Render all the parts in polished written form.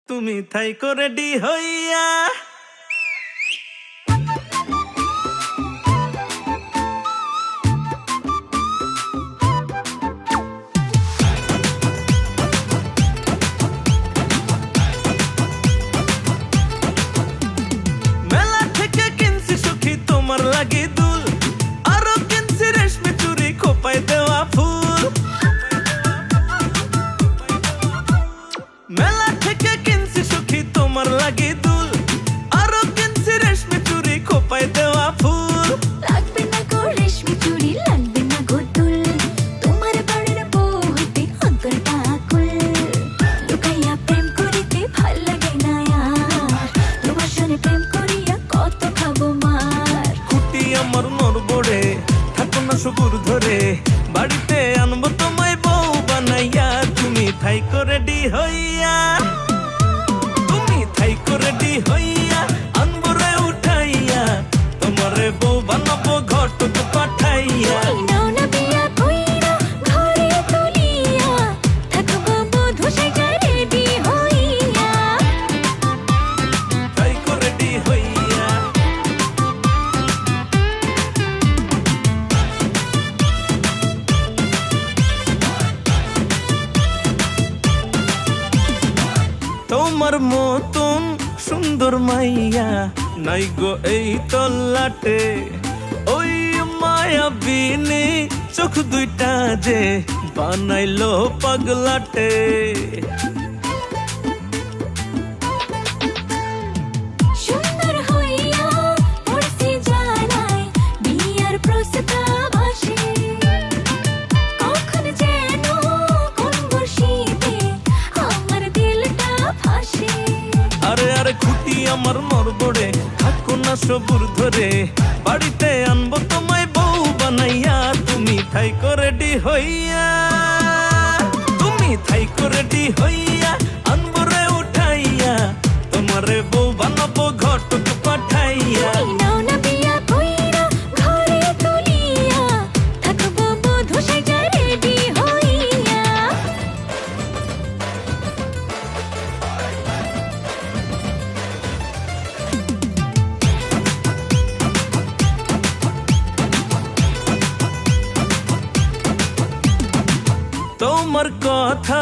তুমি থাইকো রেডি হইয়া মেলা থেকে কিনছি সখী তোমার লাগি দুল, আরো কিনছি রেশমি চুড়ি খোপায় দেওয়া ফুল। মেলা থেকে কিনছি সখী তোমার লাগি দুল, আরো কিনছি রেশমি চুড়ি খোপায় দেওয়া ফুল। লাগবে না গো রেশমি চুড়ি, লাগবে না গো দুল, তোমার বাড়ির বউ হইতে অন্তরটা আকুল। লুকাইয়া প্রেম করিতে ভাল লাগে না আর, তোমার সনে প্রেম করিয়া কত খাবো মার। কুটি আমার নরবড়ে থাকো না সবুর ধরে, বাড়িতে আনবো তোমায় বউ বানাইয়া। তুমি থাইকো রেডি হইয়া, তুমি থাইকো রেডি হইয়া, আনবো রে উঠাইয়া, তোমারে বউ বানাবো ঘটক পাঠাইয়া। নাও না বিয়া কইরা ঘরে তুলিয়া, থাকবো বধূ সেজে রেডি হইয়া। থাইকো রেডি হইয়া, তোমার মতন সুন্দর মাইয়া নাই গো এই তল্লাটে। ওই মায়া বিনে চোখ দুইটা যে বানাইলো পাগলাটে। সুন্দর হইয়া পড়ছি জানাই বিয়ার প্রস্তাব আসে, কখন যেন কোন বসিতে আমার দিলটা ফাঁসে। আরে আরে খুঁটি আমার নরবড়ে থাকো না সবুর ধরে, বাড়িতে আনবো তোমায় বউ বানাইয়া। তুমি থাইকো রেডি হইয়া, তুমি থাইকো রেডি হইয়া, আনবো রে উঠাইয়া, তোমারে বউ বানাবো ঘটক পাঠাইয়া। নাও না বিয়া কইরা ঘরে তুলিয়া, থাকবো বধূ সেজে রেডি হইয়া। তোমার কথা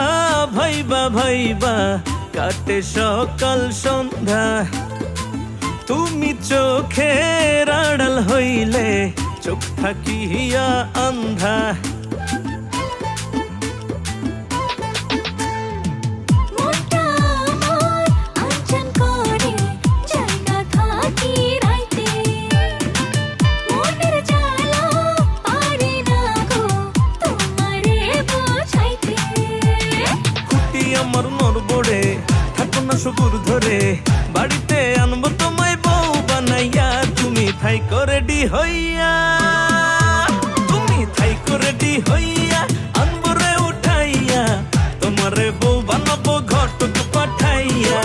ভাইবা ভাইবা কাটে সকাল সন্ধ্যা, তুমি চোখের আড়াল হইলে চোখ থাকিয়া আন্ধা। মনটা আমার আনচান করে জায়গা থাকি রাইতে, মনের জ্বালা পারি না গো তোমারে বোঝাইতে। কুটি আমার নরবড়ে থাকো না সবুর ধরে, বাড়িতে আনবো তোমায় বউ বানাইয়া। তুমি থাইকো রেডি হইয়া, তুমি থাইকো রেডি হইয়া, আনবো রে উঠাইয়া, তোমারে বউ বানাবো ঘটক পাঠাইয়া।